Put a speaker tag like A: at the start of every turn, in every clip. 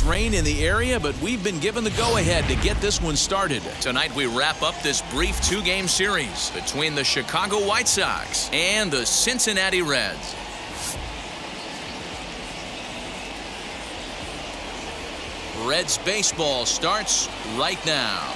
A: rain in the area, but we've been given the go-ahead to get this one started. Tonight we wrap up this brief two-game series between the Chicago White Sox and the Cincinnati Reds. Reds baseball starts right now.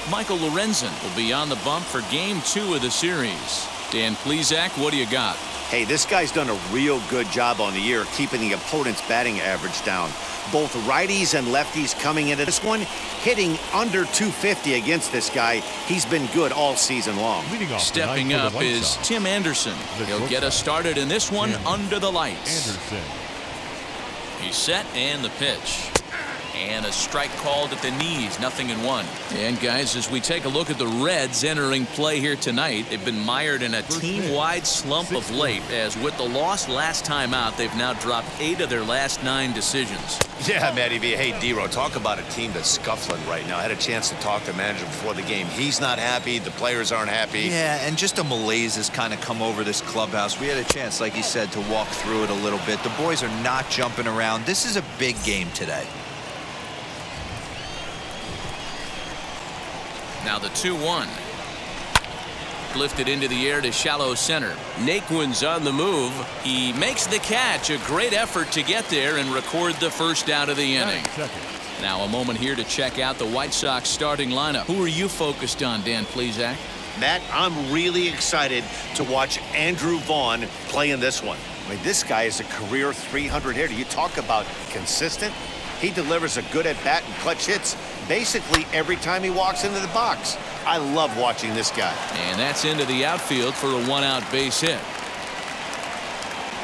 A: Michael Lorenzen will be on the bump for Game 2 of the series. Dan Plesac, what do you got?
B: Hey, this guy's done a real good job on the year keeping the opponent's batting average down. Both righties and lefties coming into this one, hitting under 250 against this guy. He's been good all season long.
A: Stepping up is Tim Anderson. He'll get us started in this one under the lights. He's set and the pitch. And a strike called at the knees, 0-1. And guys, as we take a look at the Reds entering play here tonight, they've been mired in a team-wide slump of late, as with the loss last time out, they've now dropped 8 of their last 9 decisions.
B: Yeah, Matty V. Hey, D-Row, talk about a team that's scuffling right now. I had a chance to talk to the manager before the game. He's not happy. The players aren't happy.
C: Yeah, and just a malaise has kind of come over this clubhouse. We had a chance, like you said, to walk through it a little bit. The boys are not jumping around. This is a big game today.
A: Now the 2-1. Lifted into the air to shallow center. Naquin's on the move. He makes the catch. A great effort to get there and record the first out of the inning. Now a moment here to check out the White Sox starting lineup. Who are you focused on, Dan Plesac?
B: Matt, I'm really excited to watch Andrew Vaughn play in this one. I mean, this guy is a career 300 hitter. You talk about consistent. He delivers a good at-bat and clutch hits basically every time he walks into the box. I love watching this guy.
A: And that's into the outfield for a one-out base hit.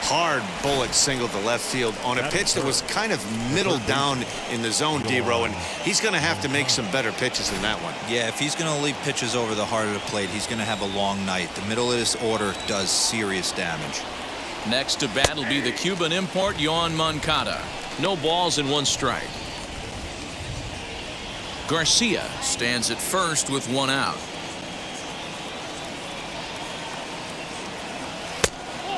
B: Hard bullet single to left field on a pitch that was kind of middle down in the zone, D-Row, and he's going to have to make some better pitches than that one.
C: Yeah, if he's going to leave pitches over the heart of the plate, he's going to have a long night. The middle of this order does serious damage.
A: Next to bat will be the Cuban import, Yoan Moncada. No balls and 1 strike. Garcia stands at first with 1 out.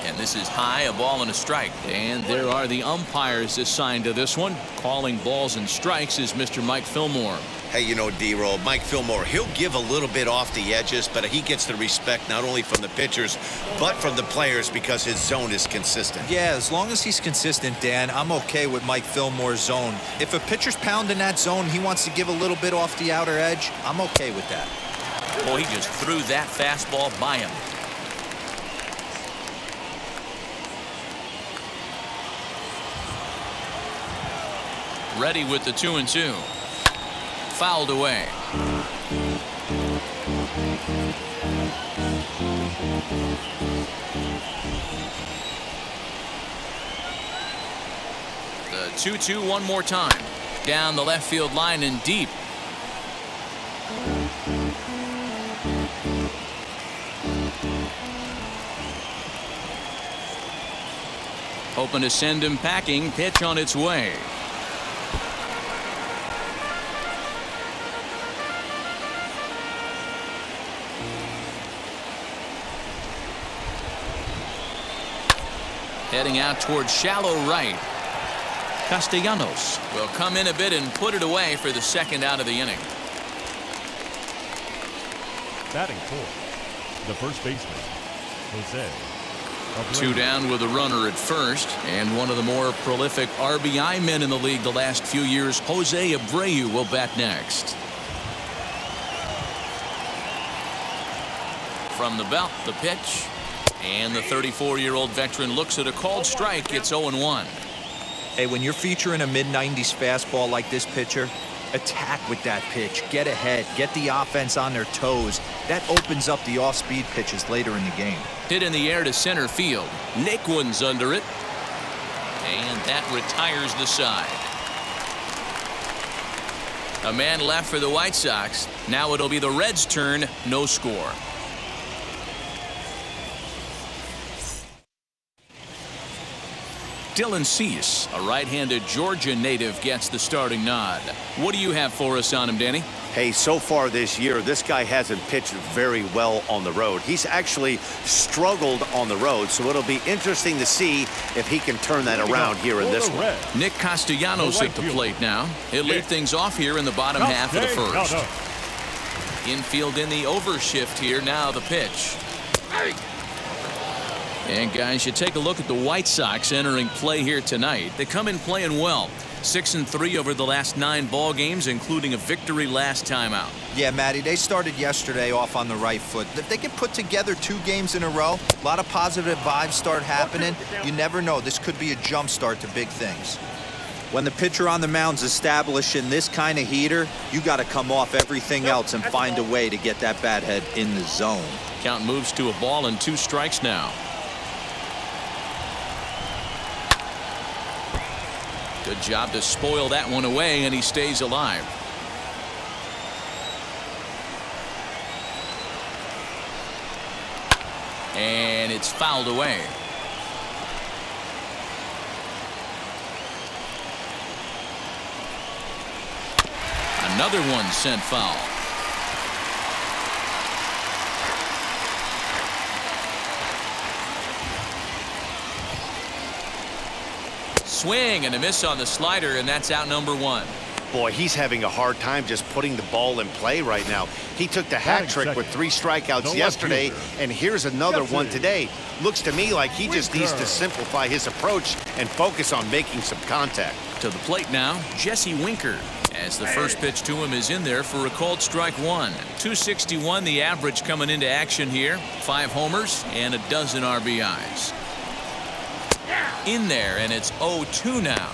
A: And this is high, a ball and a strike. And there are the umpires assigned to this one. Calling balls and strikes is Mr. Mike Fillmore.
B: Hey, you know, D-Roll, Mike Fillmore, he'll give a little bit off the edges, but he gets the respect not only from the pitchers, but from the players because his zone is consistent.
C: Yeah, as long as he's consistent, Dan, I'm okay with Mike Fillmore's zone. If a pitcher's pounding that zone, he wants to give a little bit off the outer edge, I'm okay with that.
A: Well, he just threw that fastball by him. Ready with the 2-2. Fouled away. The 2-2 one more time. Down the left field line and deep. Hoping to send him packing. Pitch on its way. Heading out towards shallow right. Castellanos will come in a bit and put it away for the second out of the inning.
D: Batting fourth, the first baseman, Jose.
A: 2 down with a runner at first, and one of the more prolific RBI men in the league the last few years, Jose Abreu, will bat next. From the belt, the pitch. And the 34-year-old veteran looks at a called strike. It's 0-1.
C: Hey, when you're featuring a mid-90s fastball like this pitcher, attack with that pitch. Get ahead. Get the offense on their toes. That opens up the off-speed pitches later in the game.
A: Hit in the air to center field. Naquin's under it. And that retires the side. A man left for the White Sox. Now it'll be the Reds' turn. No score. Dylan Cease, a right-handed Georgia native, gets the starting nod. What do you have for us on him, Danny?
B: Hey, so far this year, this guy hasn't pitched very well on the road. He's actually struggled on the road, so it'll be interesting to see if he can turn that around here in this one.
A: Nick Castellanos at the plate now. He'll lead things off here in the bottom half of the first. Infield in the overshift here. Now the pitch. And guys, you take a look at the White Sox entering play here tonight. They come in playing well. 6-3 over the last 9 ball games, including a victory last time out.
C: Yeah, Matty, they started yesterday off on the right foot. If they can put together 2 games in a row, a lot of positive vibes start happening. You never know. This could be a jump start to big things. When the pitcher on the mound's establishing this kind of heater, you got to come off everything else and find a way to get that bat head in the zone.
A: Count moves to a ball and 2 strikes now. Good job to spoil that one away, and he stays alive. And it's fouled away. Another one sent foul. Swing and a miss on the slider, and that's out number 1.
B: Boy, he's having a hard time just putting the ball in play right now. He took the hat trick with 3 strikeouts yesterday, and here's another one today. Looks to me like he just needs to simplify his approach and focus on making some contact.
A: To the plate now, Jesse Winker, as the first pitch to him is in there for a called strike 1. 261 the average coming into action here. 5 homers and a dozen RBIs. In there, and it's 0-2 now.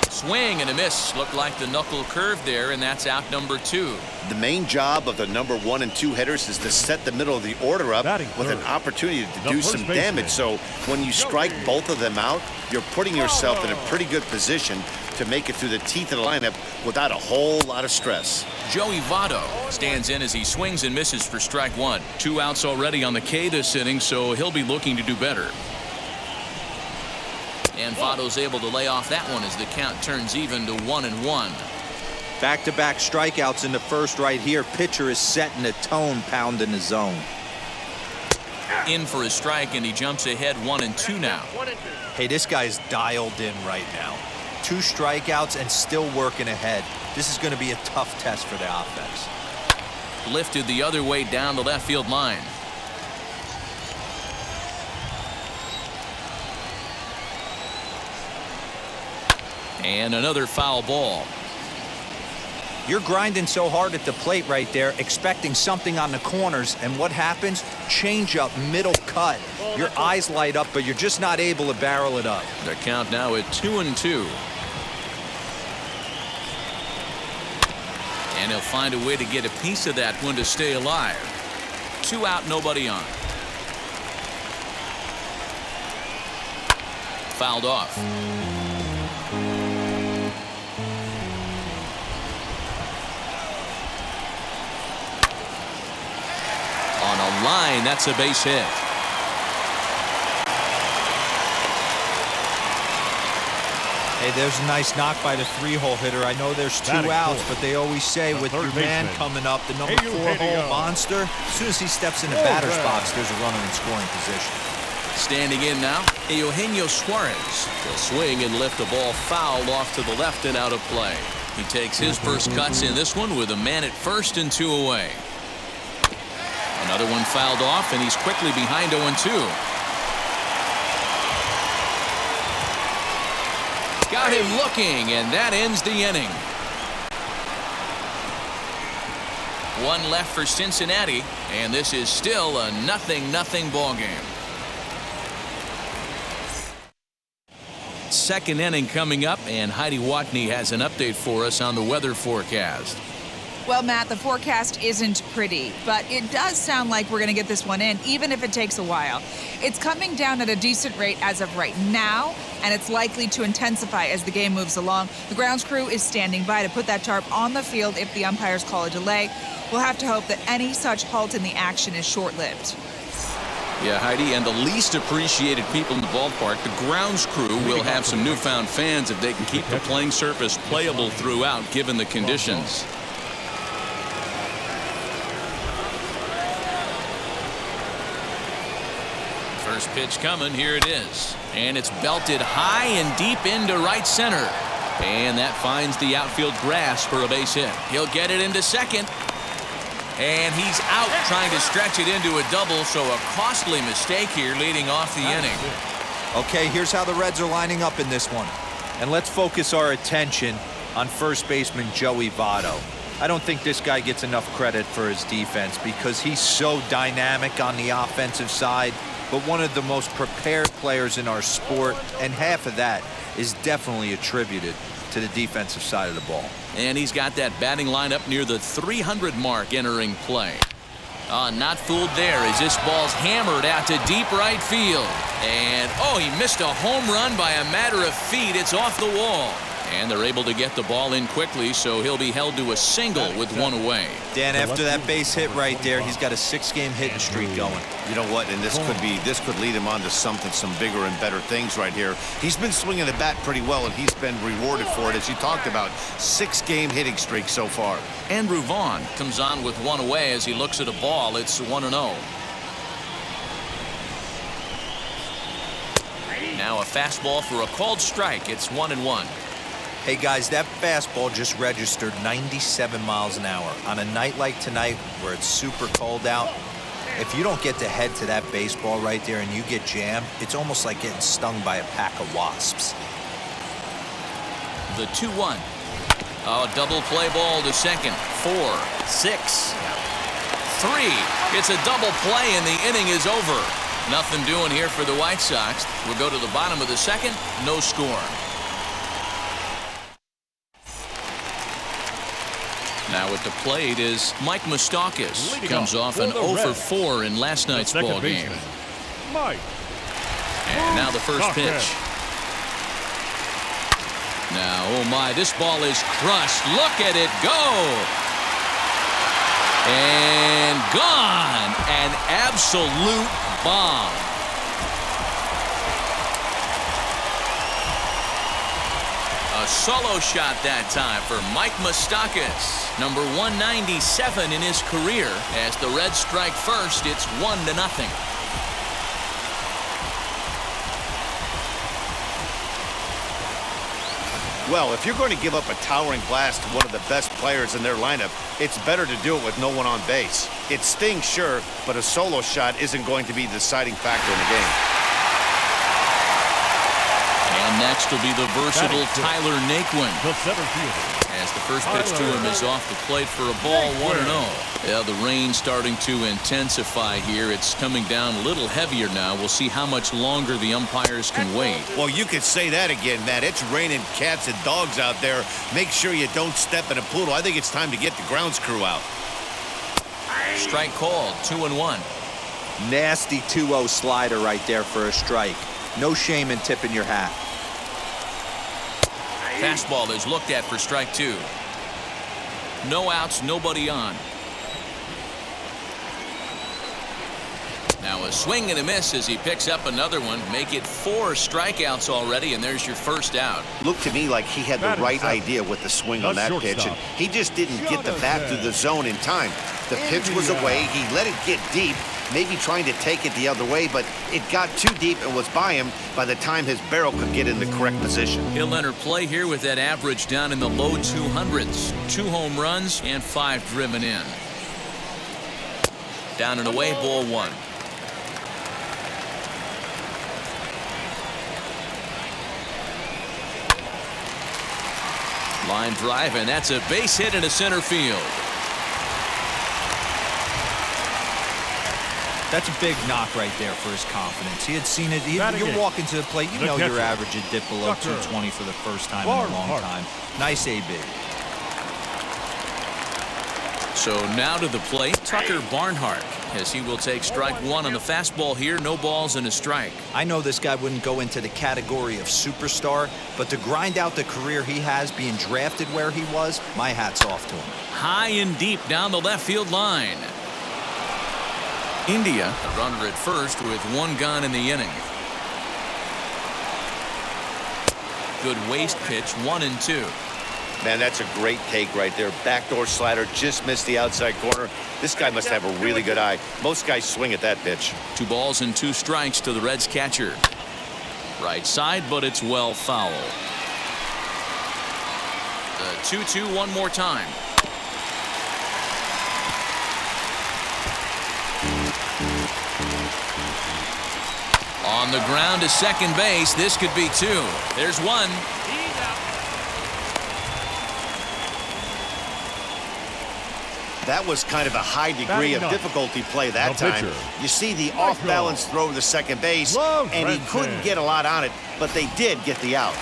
A: Swing and a miss. Looked like the knuckle curve there, and that's out number 2.
B: The main job of the number 1 and 2 hitters is to set the middle of the order up with an opportunity to do some damage. So when you strike both of them out, you're putting yourself in a pretty good position to make it through the teeth of the lineup without a whole lot of stress.
A: Joey Votto stands in as he swings and misses for strike 1. 2 outs already on the K this inning, so he'll be looking to do better. And Votto's able to lay off that one as the count turns even to 1-1.
C: Back-to-back strikeouts in the first right here. Pitcher is setting the tone, pounding the zone.
A: In for a strike, and he jumps ahead 1-2 now.
C: Hey, this guy's dialed in right now. 2 strikeouts and still working ahead. This is going to be a tough test for the offense.
A: Lifted the other way down the left field line. And another foul ball.
C: You're grinding so hard at the plate right there, expecting something on the corners, and what happens? Change up, middle cut. Your eyes light up, but you're just not able to barrel it up.
A: The count now at 2-2. And he'll find a way to get a piece of that one to stay alive. 2 out, nobody on. Fouled off. On a line, that's a base hit.
C: Hey, there's a nice knock by the 3-hole hitter. I know there's 2 outs, but they always say with your man coming up, the number 4-hole monster, as soon as he steps in the batter's box, there's a runner in scoring position.
A: Standing in now, Eugenio Suarez. He'll swing and lift the ball foul off to the left and out of play. He takes his first cuts in this one with a man at first and 2 away. Another one fouled off, and he's quickly behind 0-2. Got him looking, and that ends the inning. 1 left for Cincinnati, and this is still a 0-0 ball game. Second inning coming up, and Heidi Watney has an update for us on the weather forecast.
E: Well, Matt, the forecast isn't pretty, but it does sound like we're going to get this one in, even if it takes a while. It's coming down at a decent rate as of right now, and it's likely to intensify as the game moves along. The grounds crew is standing by to put that tarp on the field if the umpires call a delay. We'll have to hope that any such halt in the action is short-lived.
A: Yeah, Heidi, and the least appreciated people in the ballpark, the grounds crew, will have some newfound fans if they can keep the playing surface playable throughout, given the conditions. First pitch coming, here it is. And it's belted high and deep into right center. And that finds the outfield grass for a base hit. He'll get it into second. And he's out trying to stretch it into a double, so a costly mistake here leading off the inning.
C: Okay, here's how the Reds are lining up in this one. And let's focus our attention on first baseman Joey Votto. I don't think this guy gets enough credit for his defense because he's so dynamic on the offensive side, but one of the most prepared players in our sport, and half of that is definitely attributed to the defensive side of the ball.
A: And he's got that batting lineup near the 300 mark entering play. Not fooled there as this ball's hammered out to deep right field. And, oh, he missed a home run by a matter of feet. It's off the wall. And they're able to get the ball in quickly, so he'll be held to a single with one away.
C: Dan, after that base hit right there, he's got a 6-game hitting streak going.
B: You know what? And this could lead him on to some bigger and better things right here. He's been swinging the bat pretty well, and he's been rewarded for it, as you talked about. 6-game hitting streak so far.
A: Andrew Vaughn comes on with one away as he looks at a ball. It's 1-0. Now a fastball for a called strike. It's 1-1.
C: Hey guys, that fastball just registered 97 miles an hour. On a night like tonight where it's super cold out, if you don't get to head to that baseball right there and you get jammed, it's almost like getting stung by a pack of wasps.
A: The 2-1. Oh, double play ball to second. 4, 6, 3. It's a double play and the inning is over. Nothing doing here for the White Sox. We'll go to the bottom of the second. No score. Now at the plate is Mike Moustakas. Comes off an 0 for 4 in last night's ball game.
D: Mike.
A: And now the first pitch. Now, oh my, this ball is crushed. Look at it go. And gone. An absolute bomb. A solo shot that time for Mike Moustakas, number 197 in his career. As the Reds strike first, it's 1-0.
B: Well, if you're going to give up a towering blast to one of the best players in their lineup, it's better to do it with no one on base. It stings, sure, but a solo shot isn't going to be the deciding factor in the game.
A: And next will be the versatile Tyler Naquin.
D: The center fielder.
A: As the first pitch to him is off the plate for a ball, 1-0. Yeah, the rain starting to intensify here. It's coming down a little heavier now. We'll see how much longer the umpires can wait.
B: Well, you could say that again, Matt. It's raining cats and dogs out there. Make sure you don't step in a poodle. I think it's time to get the grounds crew out.
A: Strike called, 2-1.
C: Nasty 2-0 slider right there for a strike. No shame in tipping your hat.
A: Fastball is looked at for strike 2. No outs, nobody on. Now a swing and a miss as he picks up another one. Make it 4 strikeouts already, and there's your first out.
B: Looked to me like he had the right idea with the swing on that pitch, and he just didn't get the bat through the zone in time. The pitch was away. He let it get deep, maybe trying to take it the other way, but it got too deep and was by him by the time his barrel could get in the correct position.
A: He'll enter play here with that average down in the low 200s. 2 home runs and 5 driven in. Down and away, ball 1. Line drive, and that's a base hit into center field.
C: That's a big knock right there for his confidence. He had seen it. You're walking to the plate. You know your average would dip below 220 for the first time in a long time. Nice AB.
A: So now to the plate, Tucker Barnhart, as he will take strike 1 on the fastball here. No balls and a strike.
C: I know this guy wouldn't go into the category of superstar, but to grind out the career he has being drafted where he was, my hat's off to him.
A: High and deep down the left field line. India, a runner at first with one gone in the inning. Good waist pitch, 1-2.
B: Man, that's a great take right there. Backdoor slider, just missed the outside corner. This guy must have a really good eye. Most guys swing at that pitch.
A: 2 balls and 2 strikes to the Reds catcher. Right side, but it's well foul. The 2-2 one more time. On the ground to second base. This could be 2. There's 1.
B: That was kind of a high degree of difficulty play that time. You see the off-balance throw to the second base, and he couldn't get a lot on it, but they did get the out.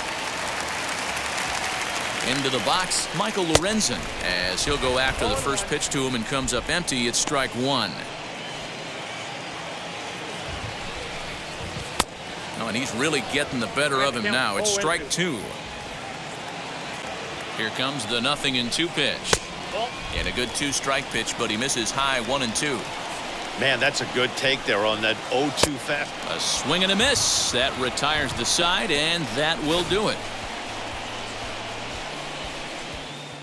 A: Into the box, Michael Lorenzen, as he'll go after the first pitch to him and comes up empty. It's strike 1. Oh, and he's really getting the better of him now. It's strike 2. Here comes the 0-2 pitch. And a good 2-strike pitch, but he misses high 1-2.
B: Man, that's a good take there on that 0-2 fast.
A: A swing and a miss. That retires the side, and that will do it.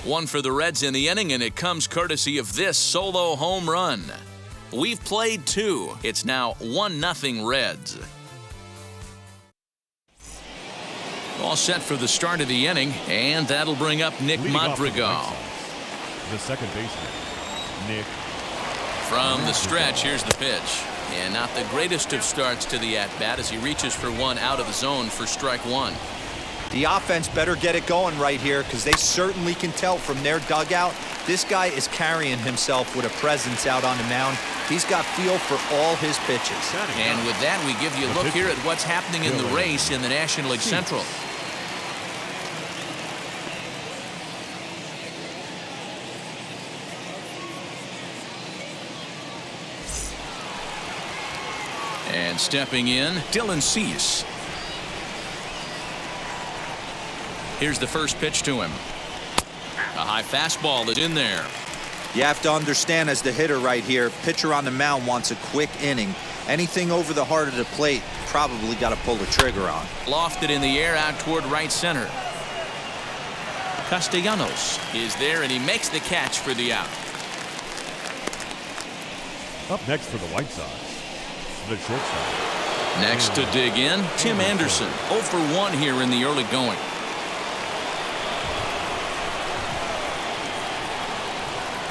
A: 1 for the Reds in the inning, and it comes courtesy of this solo home run. We've played 2. It's now 1-0 Reds. All set for the start of the inning, and that'll bring up Nick Madrigal.
D: The second baseman, Nick.
A: From the stretch, here's the pitch. And not the greatest of starts to the at-bat as he reaches for 1 out of the zone for strike 1.
C: The offense better get it going right here because they certainly can tell from their dugout this guy is carrying himself with a presence out on the mound. He's got feel for all his pitches.
A: And with that, we give you a look here at what's happening in the race in the National League Central. And stepping in, Dylan Cease. Here's the first pitch to him. A high fastball is in there.
C: You have to understand as the hitter right here, pitcher on the mound wants a quick inning. Anything over the heart of the plate, probably got to pull the trigger on.
A: Lofted in the air out toward right center. Castellanos is there, and he makes the catch for the out.
D: Up next for the White Sox, the shortstop.
A: Next to dig in, Tim Anderson. 0 for 1 here in the early going.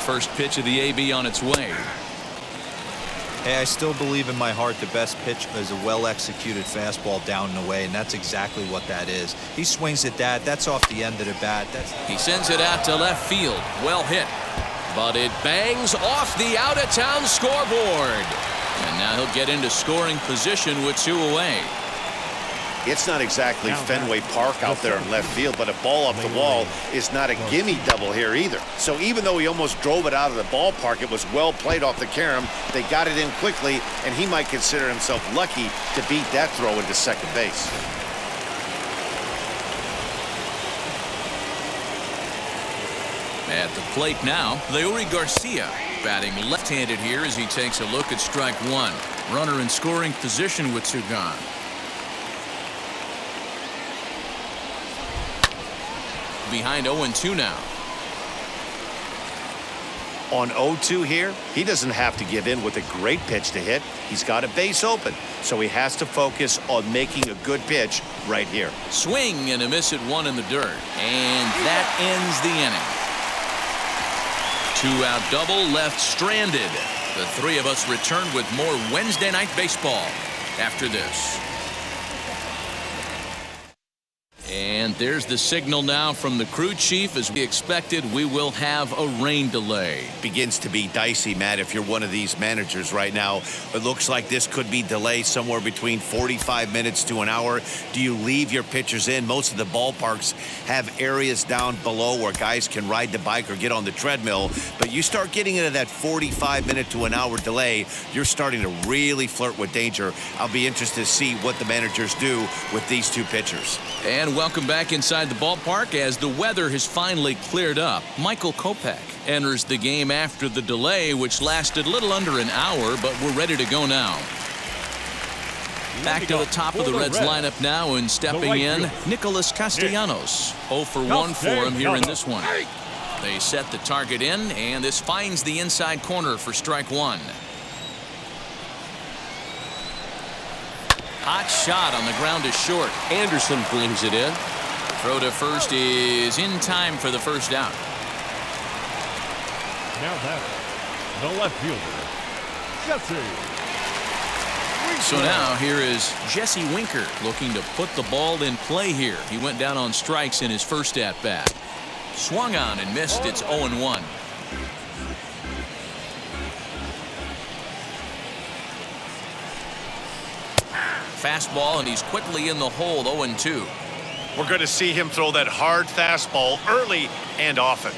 A: First pitch of the AB on its way.
C: Hey, I still believe in my heart the best pitch is a well-executed fastball down and away, and that's exactly what that is. He swings at that. That's off the end of the bat.
A: He sends it out to left field. Well hit. But it bangs off the out-of-town scoreboard. And now he'll get into scoring position with 2 away.
B: It's not exactly Fenway Park out there in left field, but a ball up the wall is not a gimme double here either. So even though he almost drove it out of the ballpark, it was well played off the carom. They got it in quickly, and he might consider himself lucky to beat that throw into second base.
A: At the plate now, Leury Garcia batting left-handed here as he takes a look at strike 1. Runner in scoring position with 2 gone. Behind 0-2 now.
B: On 0-2 here, he doesn't have to give in with a great pitch to hit. He's got a base open, so he has to focus on making a good pitch right here.
A: Swing and a miss at 1 in the dirt. And that ends the inning. 2-out double left stranded. The 3 of us return with more Wednesday Night Baseball after this. And there's the signal now from the crew chief. As we expected, we will have a rain delay.
B: Begins to be dicey, Matt, if you're one of these managers right now. It looks like this could be delayed somewhere between 45 minutes to an hour. Do you leave your pitchers in? Most of the ballparks have areas down below where guys can ride the bike or get on the treadmill. But you start getting into that 45-minute to an hour delay, you're starting to really flirt with danger. I'll be interested to see what the managers do with these 2 pitchers.
A: And welcome back back inside the ballpark as the weather has finally cleared up. Michael Kopech enters the game after the delay, which lasted a little under an hour, but we're ready to go now. Back to the top of the Reds lineup now, and stepping in, Nicholas Castellanos. 0 for 1 for him here in this one. They set the target in, and this finds the inside corner for strike one. Hot shot on the ground is short. Anderson brings it in. Throw to first is in time for the first out.
D: Now that the left fielder, Jesse.
A: So now here is Jesse Winker looking to put the ball in play here. He went down on strikes in his first at bat. Swung on and missed. It's 0-1. Fastball, and he's quickly in the hole. 0-2.
B: We're going to see him throw that hard fastball early and often.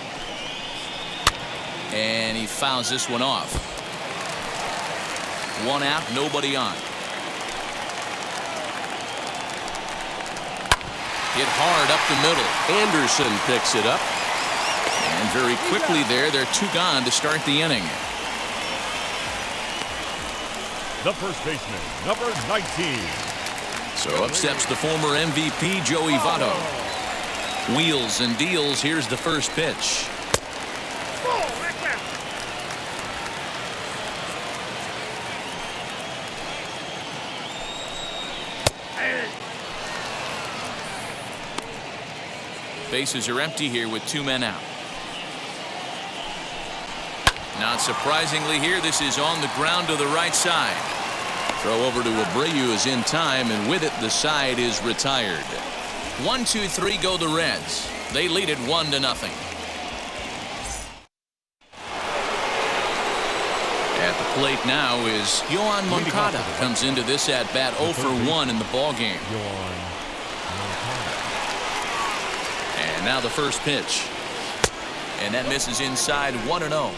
A: And he fouls this one off. 1 out, nobody on. Hit hard up the middle. Anderson picks it up. And very quickly there, they're 2 gone to start the inning.
D: The first baseman, number 19.
A: So up steps the former MVP, Joey Votto. Wheels and deals. Here's the first pitch. Bases are empty here with 2 men out. Not surprisingly here, this is on the ground to the right side. Throw over to Abreu is in time, and with it the side is retired. 1-2-3 go the Reds. They lead it 1-0. At the plate now is Yoan Moncada. Comes into this at bat 0 for 1 in the ball game. And now the first pitch. And that misses inside. 1-0.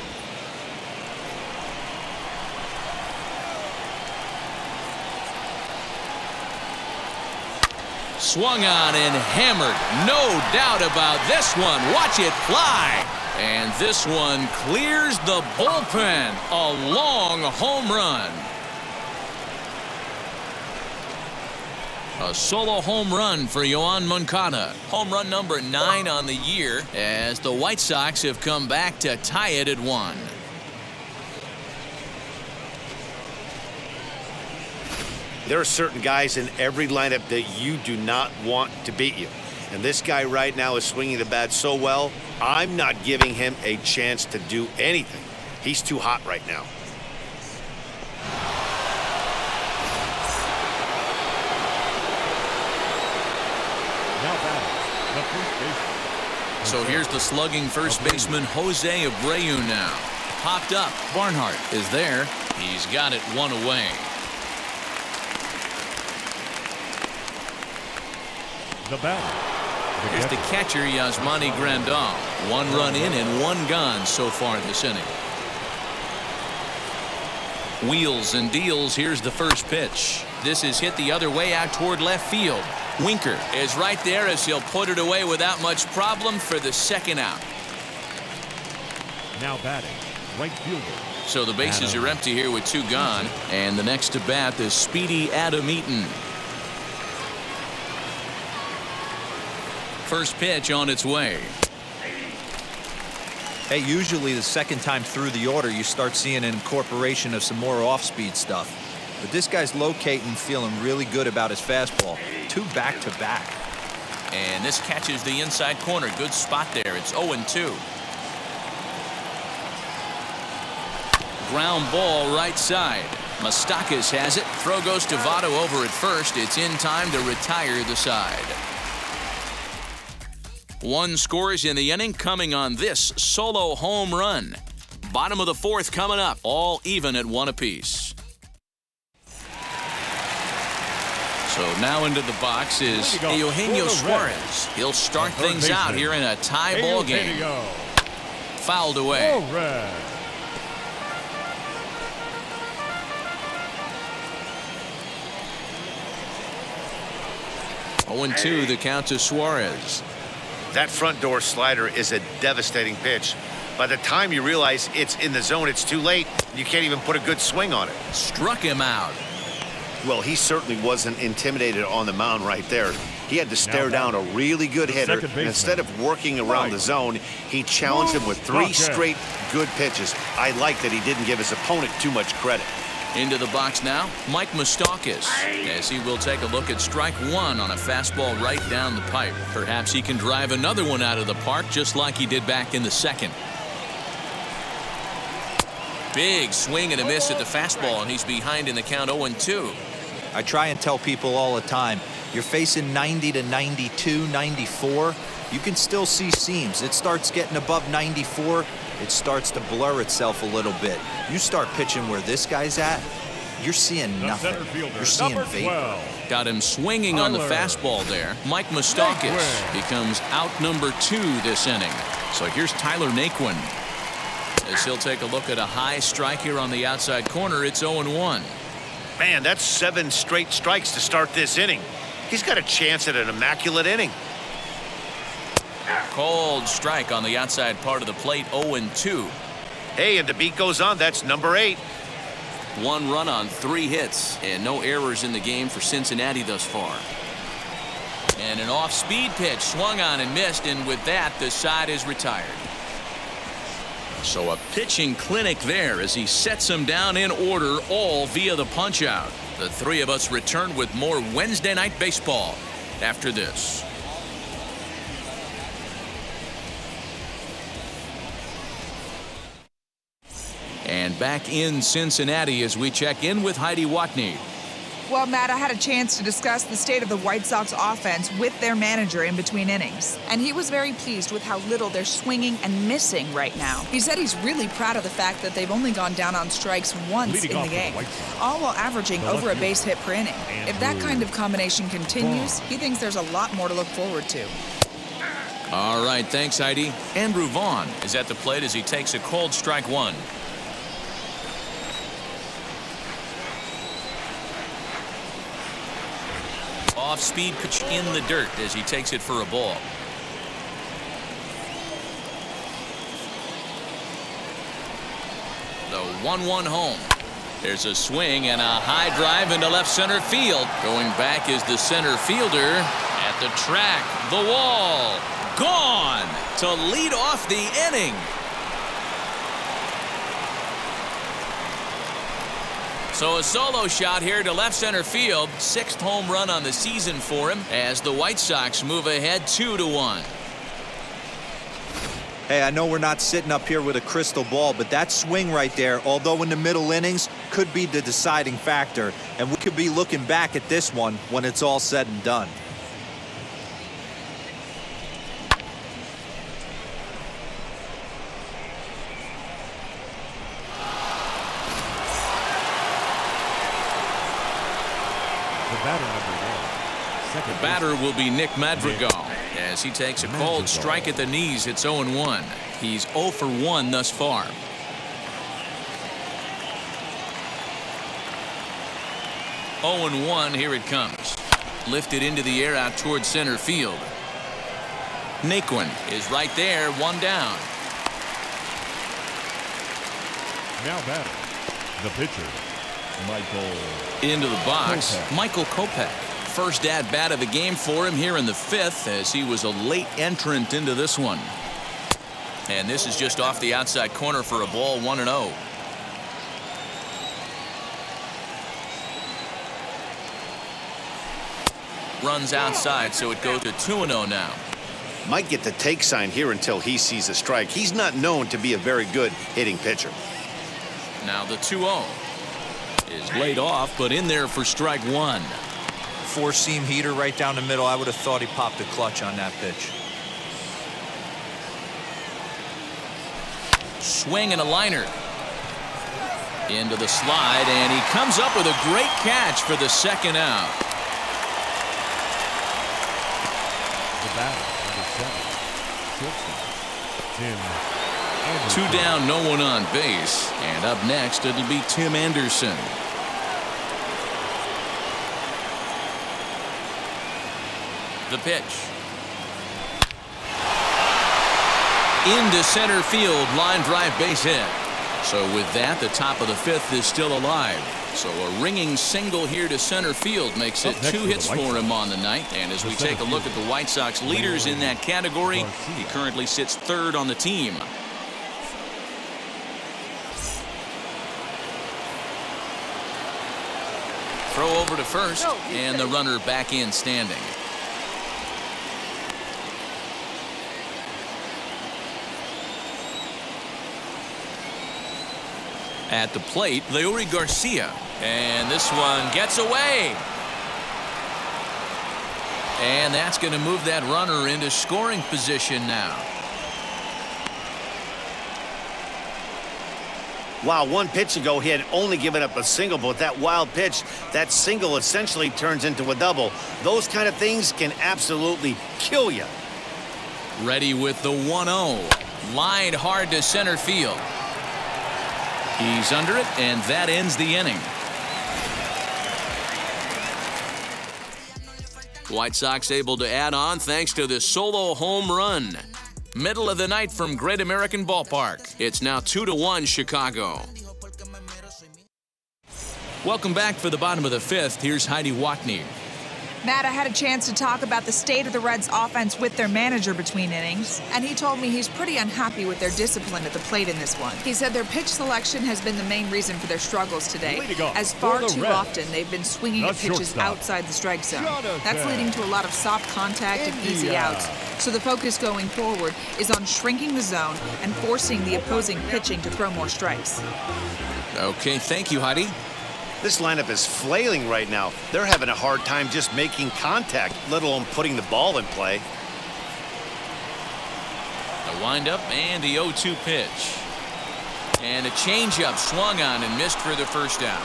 A: Swung on and hammered. No doubt about this one. Watch it fly. And this one clears the bullpen. A long home run. A solo home run for Yoan Moncada. Home run number 9 on the year as the White Sox have come back to tie it at 1.
B: There are certain guys in every lineup that you do not want to beat you. And this guy right now is swinging the bat so well, I'm not giving him a chance to do anything. He's too hot right now.
A: So here's the slugging first baseman, Jose Abreu now. Popped up. Barnhart is there. He's got it 1 away.
D: The batter.
A: Here's the catcher, Yasmani Grandal. 1 run in and 1 gone so far this inning. Wheels and deals. Here's the first pitch. This is hit the other way out toward left field. Winker is right there as he'll put it away without much problem for the second out.
D: Now batting, right fielder.
A: So the bases are empty here with 2 gone. And the next to bat is speedy Adam Eaton. First pitch on its way.
C: Hey, usually the second time through the order, you start seeing an incorporation of some more off-speed stuff. But this guy's locating, feeling really good about his fastball. 2 back-to-back.
A: And this catches the inside corner. Good spot there. It's 0-2. Ground ball right side. Moustakas has it. Throw goes to Votto over at first. It's in time to retire the side. 1 scores in the inning coming on this solo home run. Bottom of the 4th coming up. All even at 1 apiece. So now into the box is Eugenio Suarez. He'll start things out here in a tie ball game. Fouled away. 0-2 the count to Suarez.
B: That front door slider is a devastating pitch. By the time you realize it's in the zone, it's too late. You can't even put a good swing on it.
A: Struck him out.
B: Well, he certainly wasn't intimidated on the mound right there. He had to stare down a really good hitter. And instead of working around the zone, he challenged him with 3 straight good pitches. I like that he didn't give his opponent too much credit.
A: Into the box now, Mike Moustakas, as he will take a look at strike 1 on a fastball right down the pipe. Perhaps he can drive another one out of the park just like he did back in the second. Big swing and a miss at the fastball, and he's behind in the count 0-2.
C: I try and tell people all the time, you're facing 90 to 92, 94. You can still see seams. It starts getting above 94. It starts to blur itself a little bit. You start pitching where this guy's at, you're seeing nothing. You're seeing vapor.
A: Got him swinging on the fastball there. Mike Moustakas becomes out number 2 this inning. So here's Tyler Naquin, as he'll take a look at a high strike here on the outside corner. It's 0-1.
B: Man, that's 7 straight strikes to start this inning. He's got a chance at an immaculate inning.
A: Cold strike on the outside part of the plate. 0-2.
B: Hey, and the beat goes on. That's number 8.
A: 1 run on 3 hits, and no errors in the game for Cincinnati thus far. And an off-speed pitch swung on and missed, and with that, the side is retired. So a pitching clinic there as he sets them down in order, all via the punch-out. The 3 of us return with more Wednesday Night Baseball after this. And back in Cincinnati as we check in with Heidi Watney.
E: Well, Matt, I had a chance to discuss the state of the White Sox offense with their manager in between innings. And he was very pleased with how little they're swinging and missing right now. He said he's really proud of the fact that they've only gone down on strikes once in the game, all while averaging over a base hit per inning. If that kind of combination continues, he thinks there's a lot more to look forward to.
A: All right, thanks, Heidi. Andrew Vaughn is at the plate as he takes a cold strike 1. Off-speed pitch in the dirt as he takes it for a ball. The 1-1 home. There's a swing and a high drive into left center field. Going back is the center fielder at the track. The wall. Gone to lead off the inning. So a solo shot here to left center field. 6th home run on the season for him as the White Sox move ahead 2-1.
C: Hey, I know we're not sitting up here with a crystal ball, but that swing right there, although in the middle innings, could be the deciding factor. And we could be looking back at this one when it's all said and done.
A: The batter will be Nick Madrigal as he takes a cold strike at the knees. It's 0-1. He's 0 for 1 thus far. Oh and 1. Here it comes. Lifted into the air out towards center field. Naquin is right there. 1 down.
D: Now batting, the pitcher, Michael.
A: Into the box,
D: Kopech.
A: Michael Kopech. First at bat of the game for him here in the 5th as he was a late entrant into this one. And this is just off the outside corner for a ball. 1-0. Runs outside, so it goes to 2-0 now.
B: Might get the take sign here until he sees a strike. He's not known to be a very good hitting pitcher.
A: Now the 2-0 is laid off, but in there for strike 1.
C: 4-seam heater right down the middle. I would have thought he popped a clutch on that pitch.
A: Swing and a liner. Into the slide, and he comes up with a great catch for the 2nd out.
D: The batter, number 7, shortstop, Tim Anderson.
A: 2 down, no one on base. And up next, it'll be Tim Anderson. The pitch. Into center field, line drive base hit. So with that, the top of the fifth is still alive. So a ringing single here to center field makes it 2 hits for him on the night. And as we take a look at the White Sox leaders in that category, he currently sits third on the team. Throw over to first, and the runner back in standing. At the plate, Leury Garcia. And this one gets away. And that's going to move that runner into scoring position now.
B: Wow, one pitch ago, he had only given up a single, but with that wild pitch, that single essentially turns into a double. Those kind of things can absolutely kill you.
A: Ready with the 1-0. Lined hard to center field. He's under it, and that ends the inning. White Sox able to add on thanks to the solo home run. Middle of the night from Great American Ballpark. It's now 2-1 Chicago. Welcome back for the bottom of the fifth. Here's Heidi Watney.
E: Matt, I had a chance to talk about the state of the Reds offense with their manager between innings, and he told me he's pretty unhappy with their discipline at the plate in this one. He said their pitch selection has been the main reason for their struggles today, as far too often they've been swinging at pitches outside the strike zone. That's leading to a lot of soft contact and easy outs. So the focus going forward is on shrinking the zone and forcing the opposing pitching to throw more strikes.
A: Okay, thank you, Heidi.
B: This lineup is flailing right now. They're having a hard time just making contact, let alone putting the ball in play.
A: A windup and the 0-2 pitch. And a changeup swung on and missed for the first out.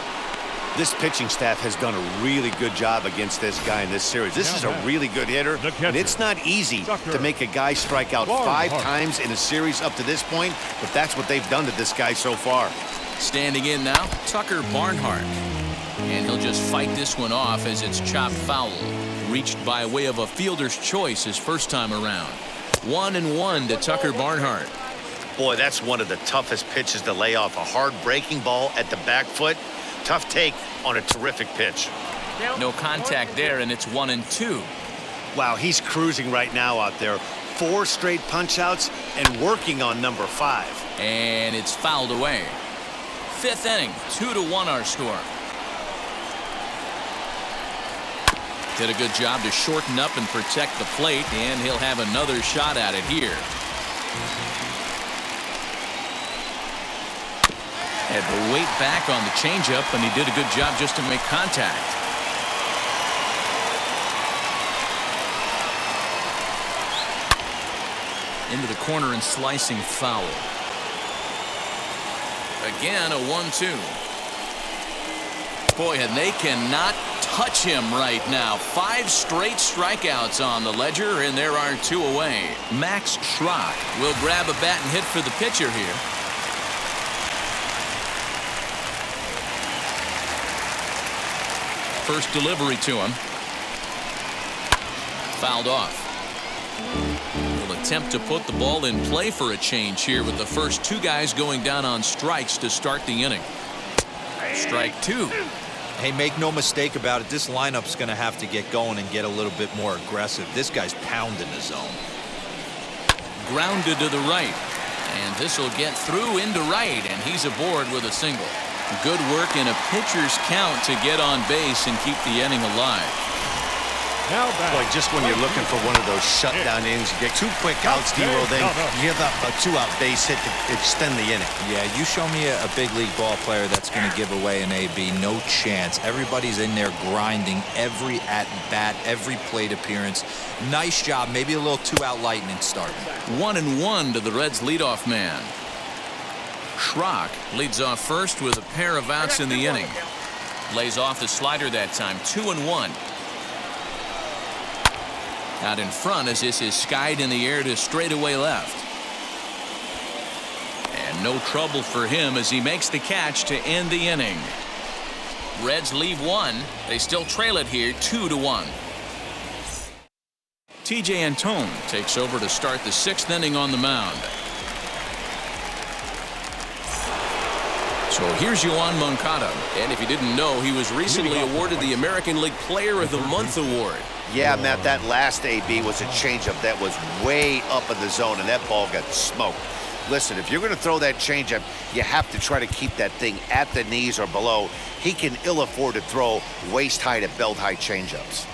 B: This pitching staff has done a really good job against this guy in this series. This is a really good hitter, and it's not easy to make a guy strike out 5 times in a series up to this point, but that's what they've done to this guy so far.
A: Standing in now, Tucker Barnhart. And he'll just fight this one off as it's chopped foul. Reached by way of a fielder's choice his first time around. 1-1 to Tucker Barnhart.
B: Boy, that's one of the toughest pitches to lay off. A hard breaking ball at the back foot. Tough take on a terrific pitch.
A: No contact there, and it's 1-2.
B: Wow, he's cruising right now out there. 4 straight punch-outs and working on number 5.
A: And it's fouled away. Fifth inning, 2-1 our score. Did a good job to shorten up and protect the plate, and he'll have another shot at it here. Had to wait back on the changeup, and he did a good job just to make contact. Into the corner and slicing foul. Again, a 1-2. Boy, and they cannot touch him right now. 5 straight strikeouts on the ledger, and there are 2 away. Max Schrock will grab a bat and hit for the pitcher here. First delivery to him. Fouled off. Will attempt to put the ball in play for a change here with the first 2 guys going down on strikes to start the inning. Strike 2.
C: Hey, make no mistake about it. This lineup's going to have to get going and get a little bit more aggressive. This guy's pounding the zone.
A: Grounded to the right. And this will get through into right, and he's aboard with a single. Good work in a pitcher's count to get on base and keep the inning alive.
B: Boy, just when you're looking for one of those shutdown innings, you get 2 quick outs, D-Roll, then you give up a 2-out base hit to extend the inning.
C: Yeah, you show me a big league ball player that's going to give away an AB. No chance. Everybody's in there grinding every at-bat, every plate appearance. Nice job. Maybe a little 2-out lightning starting.
A: 1-1 to the Reds' leadoff man. Schrock leads off first with a pair of outs in the inning. Lays off the slider that time. 2-1. Out in front as this is skied in the air to straightaway left. And no trouble for him as he makes the catch to end the inning. Reds leave 1. They still trail it here 2-1. T.J. Antone takes over to start the 6th inning on the mound. So here's Yoan Moncada, and if you didn't know, he was recently awarded the American League Player of the Month award.
B: Yeah, Matt, that last AB was a changeup that was way up in the zone, and that ball got smoked. Listen, if you're going to throw that changeup, you have to try to keep that thing at the knees or below. He can ill afford to throw waist-high to belt-high changeups.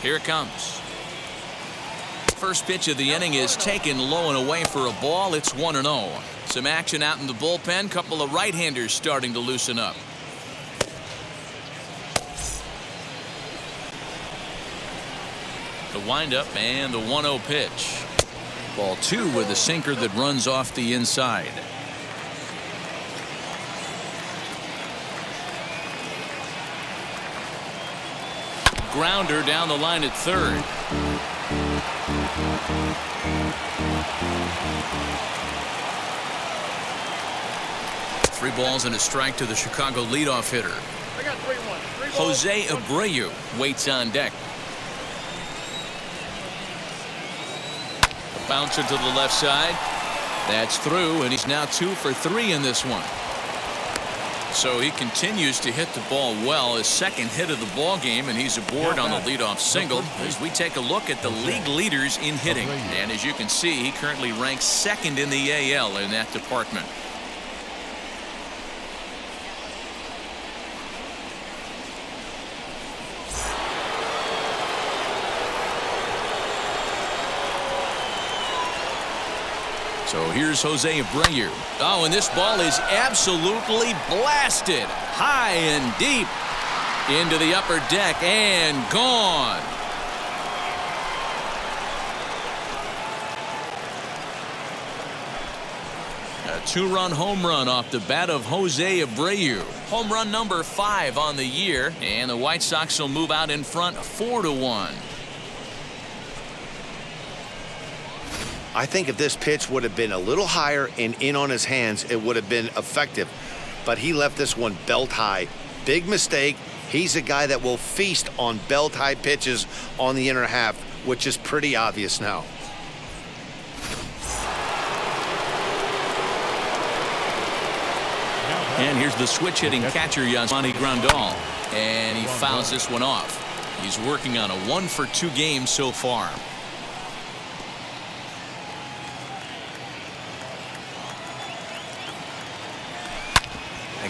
A: Here it comes. First pitch of the inning is taken low and away for a ball. It's 1-0. Some action out in the bullpen. Couple of right-handers starting to loosen up. The windup and the 1-0 pitch. Ball 2 with a sinker that runs off the inside. Grounder down the line at third. Three balls and a strike to the Chicago leadoff hitter. Jose Abreu waits on deck. A bouncer to the left side. That's through, and he's now 2 for 3 in this one. So he continues to hit the ball well, his second hit of the ball game, and he's aboard on the leadoff single as we take a look at the league leaders in hitting. And as you can see, he currently ranks 2nd in the AL in that department. So here's Jose Abreu. Oh, and this ball is absolutely blasted high and deep into the upper deck and gone. A 2-run home run off the bat of Jose Abreu. Home run number 5 on the year, and the White Sox will move out in front 4-1.
B: I think if this pitch would have been a little higher and in on his hands, it would have been effective. But he left this one belt high. Big mistake. He's a guy that will feast on belt high pitches on the inner half, which is pretty obvious now.
A: And here's the switch hitting catcher Yasmani Grandal, and he fouls this one off. He's working on a 1-for-2 game so far.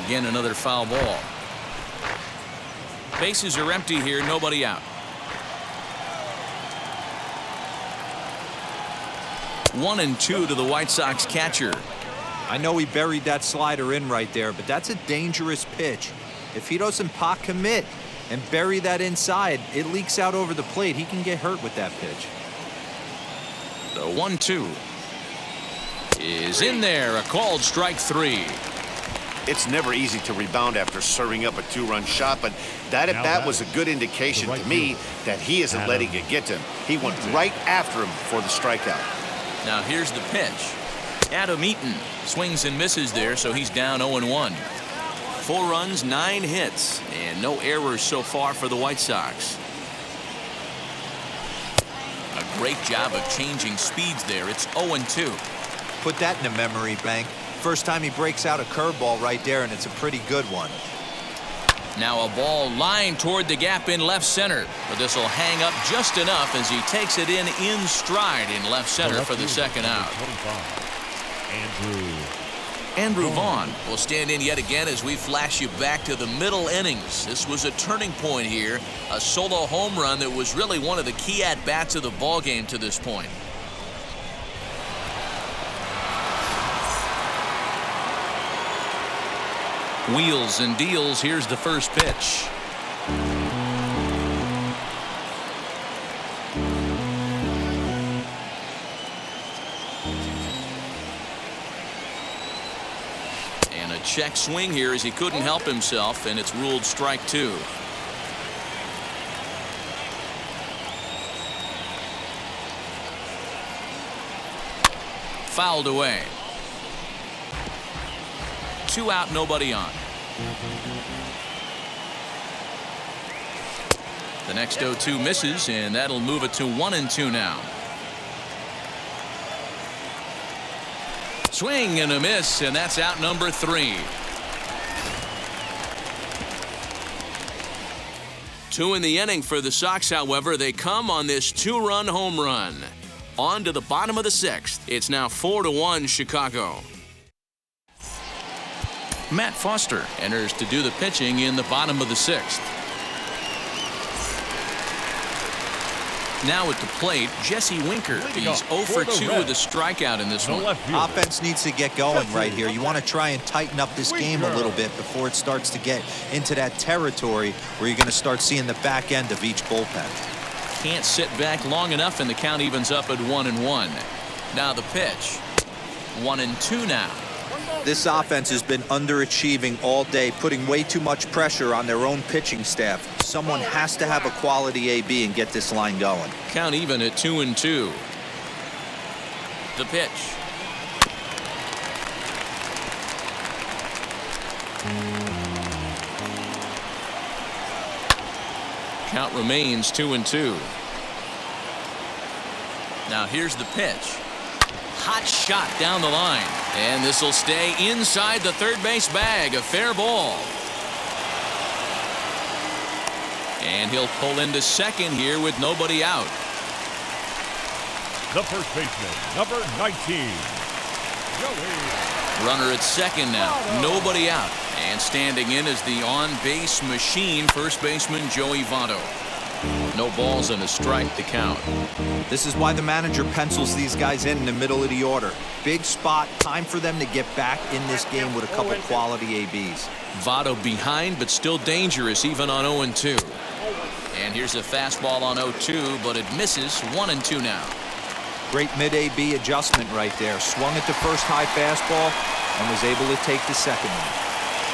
A: Again, another foul ball. Bases are empty here, nobody out. 1-2 to the White Sox catcher.
C: I know he buried that slider in right there, but that's a dangerous pitch. If he doesn't pot commit and bury that inside, it leaks out over the plate. He can get hurt with that pitch.
A: The 1-2 is in there, a called strike 3.
B: It's never easy to rebound after serving up a 2-run shot, but that at bat was a good indication to me that he isn't letting it get to him. He went right after him for the strikeout.
A: Now here's the pitch. Adam Eaton swings and misses there, so he's down 0-1. 4 runs, 9 hits, and no errors so far for the White Sox. A great job of changing speeds there. It's 0-2.
C: Put that in a memory bank. First time he breaks out a curveball right there, and it's a pretty good one.
A: Now a ball lined toward the gap in left center, but this will hang up just enough as he takes it in stride in left center for the second out. Andrew Vaughn will stand in yet again as we flash you back to the middle innings. This was a turning point here, a solo home run that was really one of the key at-bats of the ball game to this point. Wheels and deals. Here's the first pitch. And a check swing here as he couldn't help himself, and it's ruled strike 2. fouled away. 2 out, nobody on. The next 0-2 misses, and that'll move it to 1-2 now. Swing and a miss, and that's out number 3. 2 in the inning for the Sox, however. They come on this 2-run home run. On to the bottom of the 6th. It's now 4-1 Chicago. Matt Foster enters to do the pitching in the bottom of the 6th. Now at the plate, Jesse Winker. He's 0 for 2 with a strikeout in this one.
C: Offense needs to get going right here. You want to try and tighten up this game a little bit before it starts to get into that territory where you're going to start seeing the back end of each bullpen.
A: Can't sit back long enough, and the count evens up at 1-1. Now the pitch. 1-2 now.
C: This offense has been underachieving all day, putting way too much pressure on their own pitching staff. Someone has to have a quality AB and get this line going.
A: Count even at 2-2. The pitch. Count remains 2-2. Now here's the pitch. Hot shot down the line, and this will stay inside the third base bag. A fair ball. And he'll pull into second here with nobody out.
D: The first baseman, number 19, Joey.
A: Runner at second now. Nobody out. And standing in is the on-base machine, first baseman Joey Votto. No balls and a strike to count.
C: This is why the manager pencils these guys in the middle of the order. Big spot, time for them to get back in this game with a couple quality ABs.
A: Votto behind, but still dangerous even on 0-2. And here's a fastball on 0-2, but it misses. 1-2 now.
C: Great mid-AB adjustment right there. Swung at the first high fastball and was able to take the second one.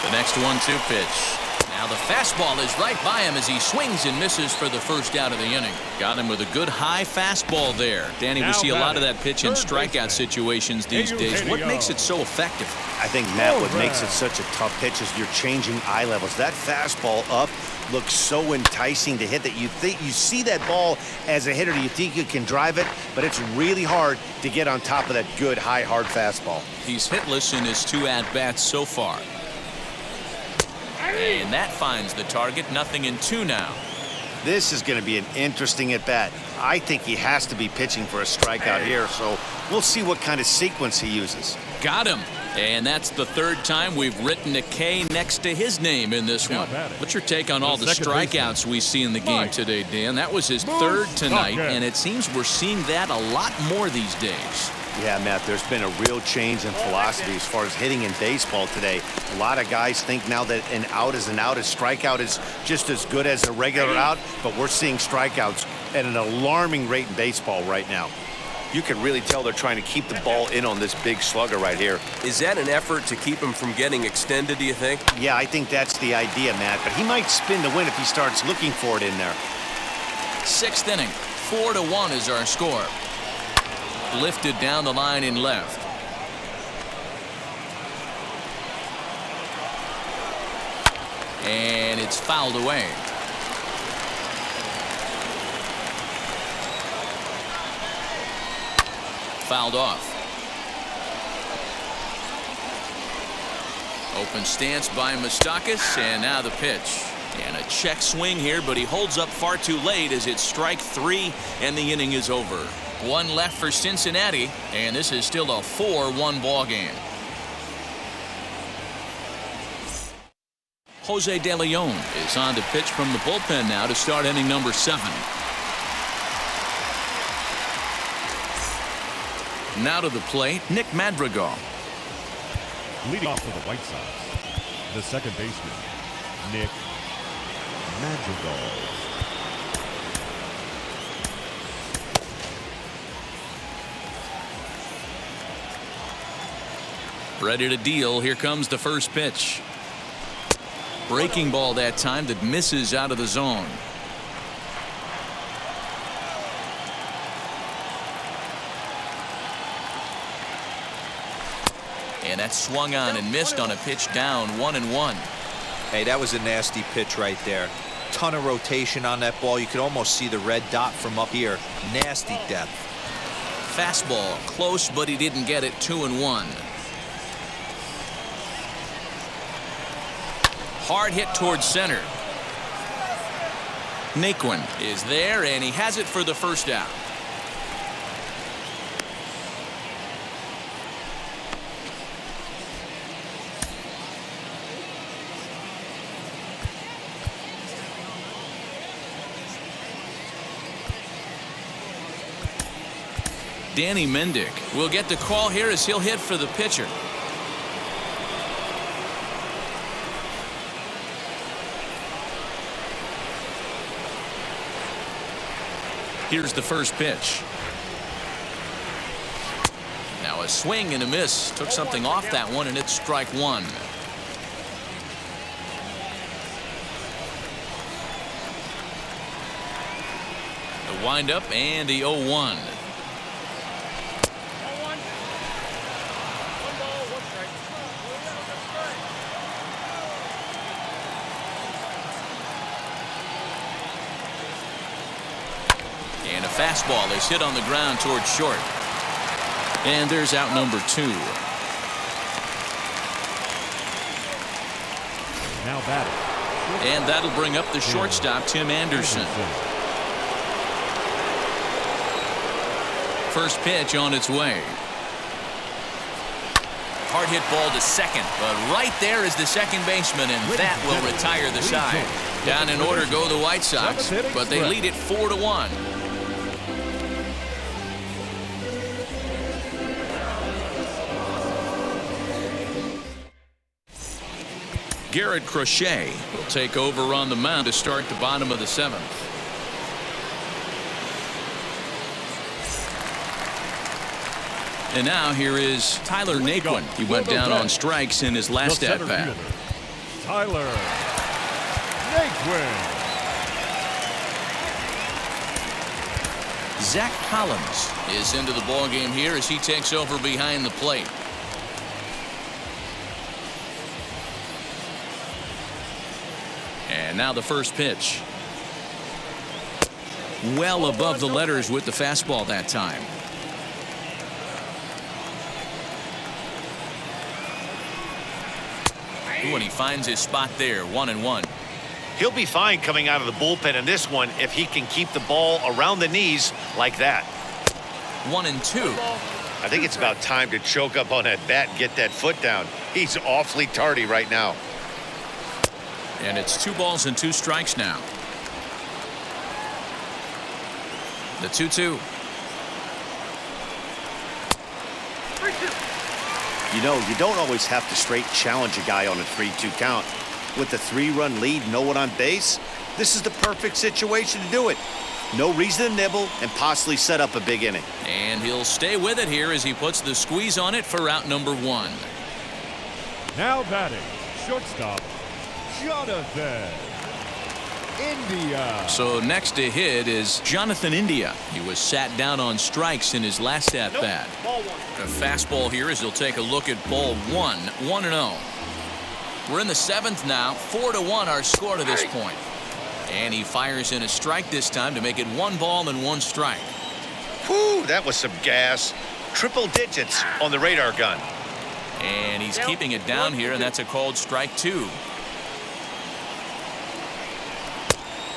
A: The next 1-2 pitch. Now the fastball is right by him as he swings and misses for the first out of the inning. Got him with a good high fastball there. Danny, we see a lot of that pitch in strikeout situations these days. What makes it so effective?
B: I think, Matt, what makes it such a tough pitch is you're changing eye levels. That fastball up looks so enticing to hit that you see that ball as a hitter, you think you can drive it, but it's really hard to get on top of that good high hard fastball.
A: He's hitless in his 2 at-bats so far. And that finds the target. 0-2 now.
B: This is going to be an interesting at-bat. I think he has to be pitching for a strikeout here, so we'll see what kind of sequence he uses.
A: Got him. And that's the 3rd time we've written a K next to his name in this one. What's your take on all the strikeouts we see in the game today, Dan? That was his 3rd tonight, and it seems we're seeing that a lot more these days.
B: Yeah, Matt, there's been a real change in philosophy as far as hitting in baseball today. A lot of guys think now that an out is an out, a strikeout is just as good as a regular out, but we're seeing strikeouts at an alarming rate in baseball right now. You can really tell they're trying to keep the ball in on this big slugger right here.
F: Is that an effort to keep him from getting extended, do you think?
B: Yeah, I think that's the idea, Matt, but he might spin the win if he starts looking for it in there.
A: 6th inning. 4-1 is our score. Lifted down the line in left. And it's fouled away. Fouled off. Open stance by Moustakas, and now the pitch. And a check swing here, but he holds up far too late as it's strike 3, and the inning is over. 1 left for Cincinnati, and this is still a 4-1 ball game. Jose De Leon is on to pitch from the bullpen now to start inning number 7. Now to the plate, Nick Madrigal.
D: Leading off for the White Sox, the second baseman, Nick Madrigal.
A: Ready to deal. Here comes the first pitch. Breaking ball that time that misses out of the zone. And that swung on and missed on a pitch down 1-1.
C: Hey, that was a nasty pitch right there. Ton of rotation on that ball. You could almost see the red dot from up here. Nasty depth.
A: Fastball close, but he didn't get it. 2-1. Hard hit towards center. Naquin is there, and he has it for the first out. Danny Mendick will get the call here as he'll hit for the pitcher. Here's the first pitch. Now a swing and a miss. Took something off that one, and it's strike one. The windup and the 0-1. And a fastball is hit on the ground towards short. And there's out number 2.
D: Now batting.
A: And that'll bring up the shortstop, Tim Anderson. First pitch on its way. Hard hit ball to second, but right there is the second baseman, and that will retire the side. Down in order go the White Sox, but they lead it 4-1. Garrett Crochet will take over on the mound to start the bottom of the 7th. And now here is Tyler Naquin. He went down on strikes in his last at-bat.
D: Tyler Naquin.
A: Zach Collins is into the ballgame here as he takes over behind the plate. And now the first pitch. Well above the letters with the fastball that time. Ooh, and he finds his spot there. 1-1.
B: He'll be fine coming out of the bullpen in this one if he can keep the ball around the knees like that.
A: 1-2.
B: I think it's about time to choke up on that bat and get that foot down. He's awfully tardy right now.
A: And it's 2 balls and 2 strikes now. The 2-2.
B: You know, you don't always have to straight challenge a guy on a 3-2 count. With the 3-run lead, no one on base, this is the perfect situation to do it. No reason to nibble and possibly set up a big inning.
A: And he'll stay with it here as he puts the squeeze on it for out number 1.
D: Now batting, shortstop, Jonathan India.
A: So next to hit is Jonathan India. He was sat down on strikes in his last at-bat. A fastball here as he'll take a look at ball 1. 1-0. We're in the 7th now. 4-1 our score to this point. And he fires in a strike this time to make it 1 ball and 1 strike.
B: Whew, that was some gas. Triple digits on the radar gun.
A: And he's keeping it down here, and that's a called strike 2.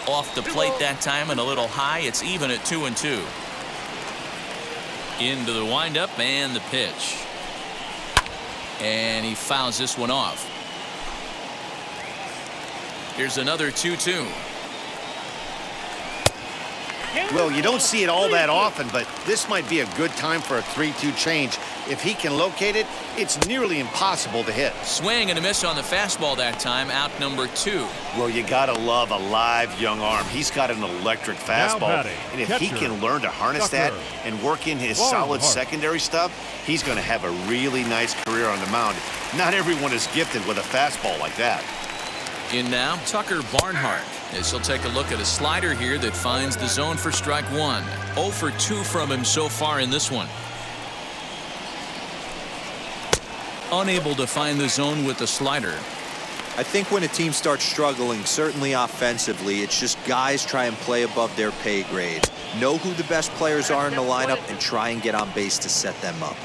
A: Off the plate that time and a little high. It's even at 2-2. Into the windup and the pitch. And he fouls this one off. Here's another 2-2.
B: Well, you don't see it all that often, but this might be a good time for a 3-2 change. If he can locate it, it's nearly impossible to hit.
A: Swing and a miss on the fastball that time. Out number 2.
B: Well, you gotta love a live young arm. He's got an electric fastball, and if he can learn to harness that and work in his solid secondary stuff, he's going to have a really nice career on the mound. Not everyone is gifted with a fastball like that.
A: In now, Tucker Barnhart, as he'll take a look at a slider here that finds the zone for strike 1. 0 for 2 from him so far in this one. Unable to find the zone with the slider.
C: I think when a team starts struggling, certainly offensively, it's just guys try and play above their pay grade. Know who the best players are in the lineup and try and get on base to set them up.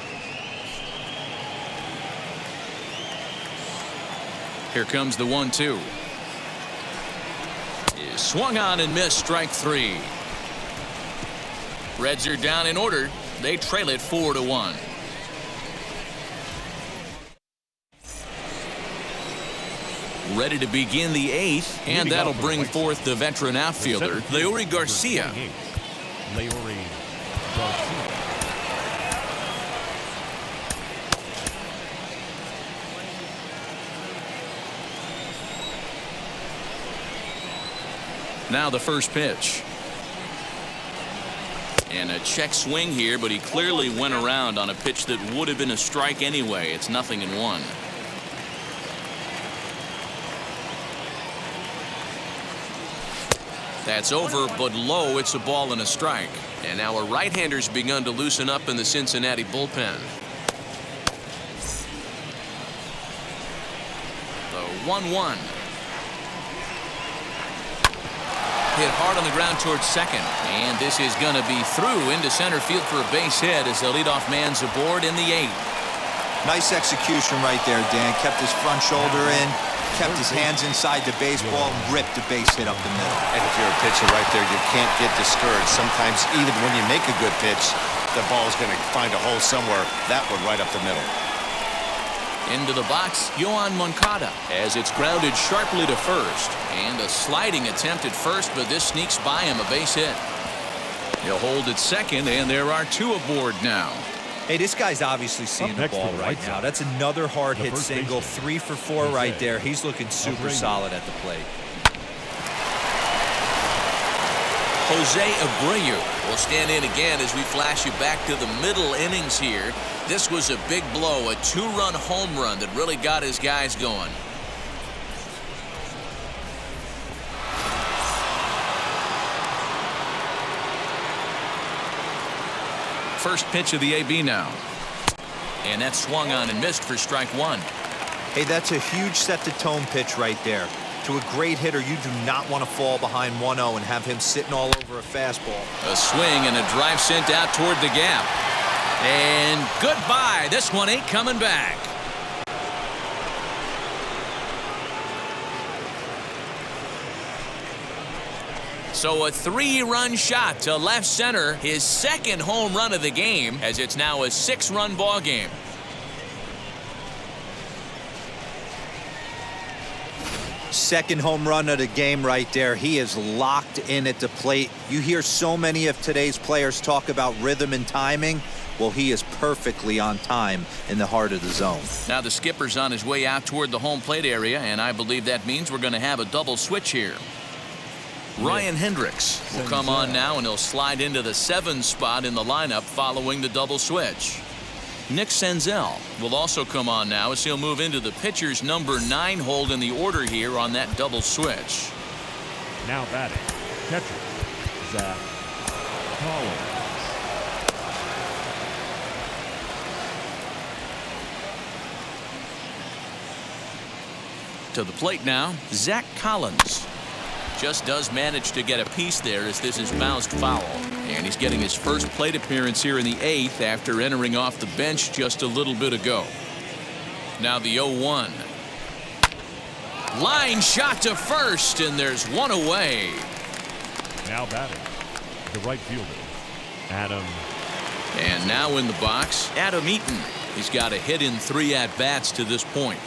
A: Here comes the 1-2. Is swung on and missed, strike 3. Reds are down in order. They trail it 4-1. Ready to begin the 8th, and that'll bring forth the veteran outfielder, Leury Garcia.
D: Leury Garcia.
A: Now the first pitch. And a check swing here, but he clearly went around on a pitch that would have been a strike anyway. It's 0-1. That's over, but low. It's a ball and a strike. And now a right-hander's begun to loosen up in the Cincinnati bullpen. The 1-1. Hit hard on the ground towards second. And this is going to be through into center field for a base hit as the leadoff man's aboard in the 8th.
C: Nice execution right there, Dan. Kept his front shoulder in, kept his hands inside the baseball, and ripped the base hit up the middle.
B: And if you're a pitcher right there, you can't get discouraged. Sometimes even when you make a good pitch, the ball's going to find a hole somewhere. That one right up the middle.
A: Into the box, Yoan Moncada, as it's grounded sharply to first. And a sliding attempt at first, but this sneaks by him, a base hit. He'll hold at second, and there are 2 aboard now.
C: Hey, this guy's obviously seeing the ball right now. That's another hard hit single, 3 for 4 right there. He's looking super solid at the plate.
A: Jose Abreu will stand in again as we flash you back to the middle innings here. This was a big blow, a 2-run home run that really got his guys going. First pitch of the AB now. And that swung on and missed for strike 1.
C: Hey, that's a huge set-the-tone pitch right there. To a great hitter, you do not want to fall behind 1-0 and have him sitting all over a fastball.
A: A swing and a drive sent out toward the gap. And goodbye. This one ain't coming back. So a 3-run shot to left center, his second home run of the game, as it's now a 6-run ball game.
C: Second home run of the game right there. He is locked in at the plate. You hear so many of today's players talk about rhythm and timing. Well, he is perfectly on time in the heart of the zone.
A: Now the skipper's on his way out toward the home plate area, and I believe that means we're going to have a double switch here. Ryan Hendricks will come on now, and he'll slide into the 7 spot in the lineup following the double switch. Nick Senzel will also come on now as he'll move into the pitcher's number 9 hold in the order here on that double switch.
D: Now batting, catcher, Zach Collins.
A: To the plate now, Zach Collins. Just does manage to get a piece there as this is bounced foul. And he's getting his first plate appearance here in the 8th after entering off the bench just a little bit ago. Now the 0-1. Line shot to first, and there's one away.
D: Now batting, the right fielder, Adam.
A: And now in the box, Adam Eaton. He's got a hit in 3 at-bats to this point.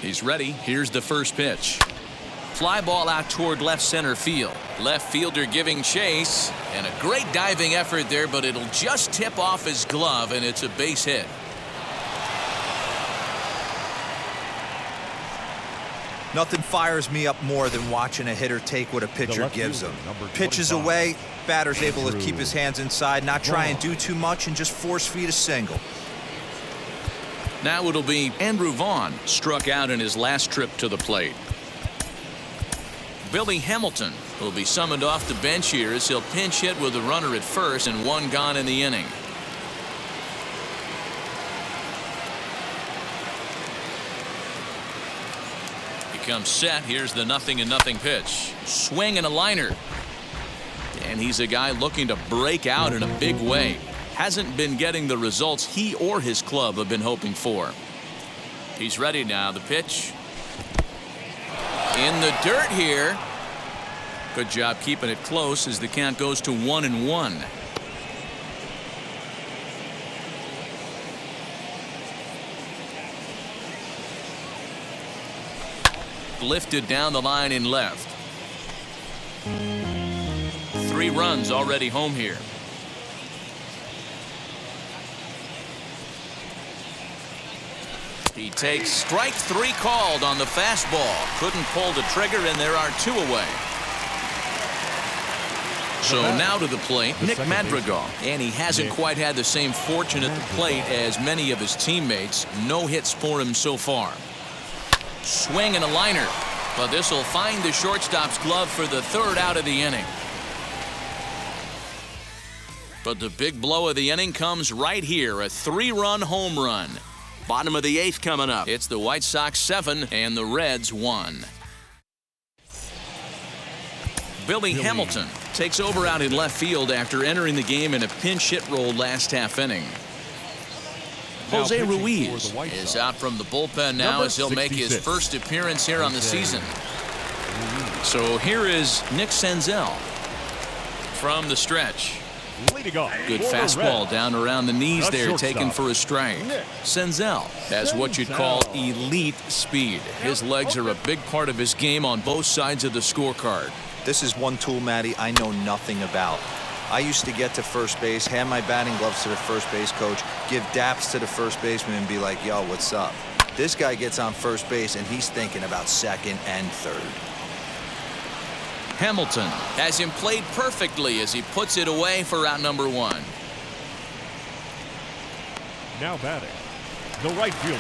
A: He's ready. Here's the first pitch. Fly ball out toward left center field. Left fielder giving chase. And a great diving effort there, but it'll just tip off his glove, and it's a base hit.
C: Nothing fires me up more than watching a hitter take what a pitcher gives him. Pitches away, batter's able to keep his hands inside, not try and do too much, and just force feed a single.
A: Now it'll be Andrew Vaughn, struck out in his last trip to the plate. Billy Hamilton will be summoned off the bench here as he'll pinch hit with a runner at first and one gone in the inning. He comes set. Here's the 0-0 pitch. Swing and a liner. And he's a guy looking to break out in a big way. Hasn't been getting the results he or his club have been hoping for. He's ready now. The pitch. In the dirt here. Good job keeping it close as the count goes to 1-1. Lifted down the line in left. 3 runs already home here. He takes strike 3 called on the fastball. Couldn't pull the trigger, and there are 2 away. So now to the plate, Nick Madrigal. And he hasn't quite had the same fortune at the plate as many of his teammates. No hits for him so far. Swing and a liner. But this will find the shortstop's glove for the 3rd out of the inning. But the big blow of the inning comes right here. A 3-run home run. Bottom of the 8th coming up. It's the White Sox 7 and the Reds 1. Billy Hamilton takes over out in left field after entering the game in a pinch hit role last half inning. Jose Ruiz is out from the bullpen now as he'll make his first appearance here on the season. So here is Nick Senzel from the stretch. Good fastball down around the knees there, taken for a strike. Senzel has what you'd call elite speed. His legs are a big part of his game on both sides of the scorecard.
C: This is one tool, Matty, I know nothing about. I used to get to first base, hand my batting gloves to the first base coach, give daps to the first baseman and be like, yo, what's up? This guy gets on first base and he's thinking about second and third.
A: Hamilton has him played perfectly as he puts it away for out number 1.
D: Now batting, the right fielder,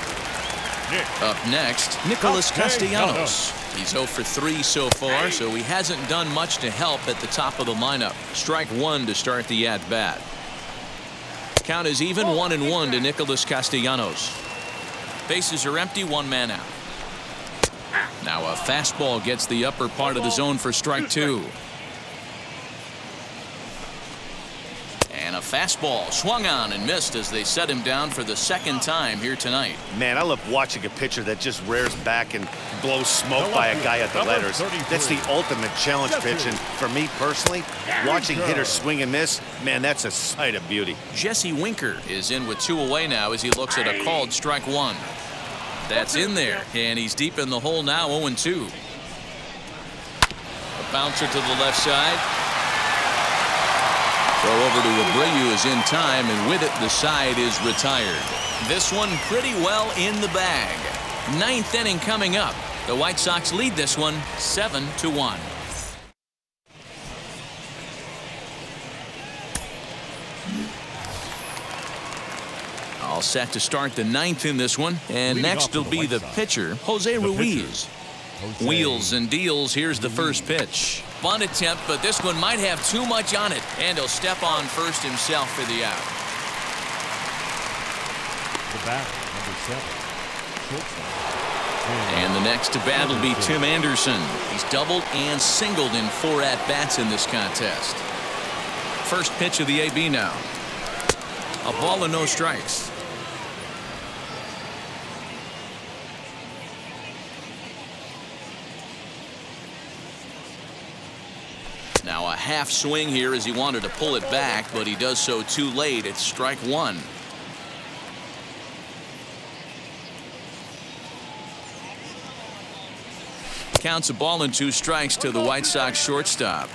D: Nick.
A: Up next, Nicholas Castellanos. He's 0 for 3 so far, so he hasn't done much to help at the top of the lineup. Strike 1 to start the at-bat. Count is even 1-1 to Nicholas Castellanos. Bases are empty, 1 man out. Now a fastball gets the upper part of the zone for strike 2. And a fastball swung on and missed as they set him down for the 2nd time here tonight.
B: Man, I love watching a pitcher that just rears back and blows smoke by a guy at the letters. That's the ultimate challenge pitch, and for me personally, watching hitters swing and miss, man, that's a sight of beauty.
A: Jesse Winker is in with 2 away now as he looks at a called strike 1. That's in there, and he's deep in the hole now, 0-2. A bouncer to the left side. Throw over to Abreu is in time, and with it, the side is retired. This one pretty well in the bag. 9th inning coming up. The White Sox lead this one 7-1. All set to start the 9th in this one. And next will be the pitcher, Jose Ruiz. Wheels and deals. Here's the first pitch. Bunt attempt, but this one might have too much on it. And he'll step on first himself for the out.
D: The bat, number 7, shortstop.
A: And the next to bat will be Tim Anderson. He's doubled and singled in 4 at-bats in this contest. First pitch of the AB now. A ball and no strikes. Now a half swing here as he wanted to pull it back, but he does so too late. It's strike 1. Counts a ball and 2 strikes to the White Sox shortstop.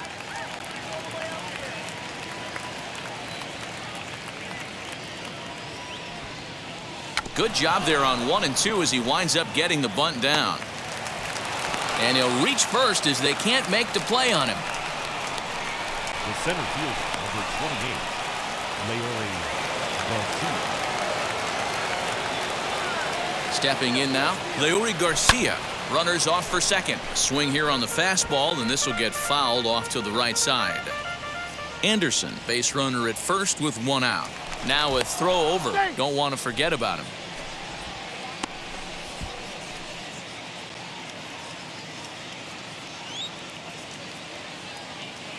A: Good job there on 1 and 2 as he winds up getting the bunt down. And he'll reach first as they can't make the play on him.
D: The center fielder, number 28, Garcia.
A: Stepping in now, Leury Garcia. Runners off for second. Swing here on the fastball, and this will get fouled off to the right side. Anderson, base runner at first with one out. Now a throw over. Don't want to forget about him.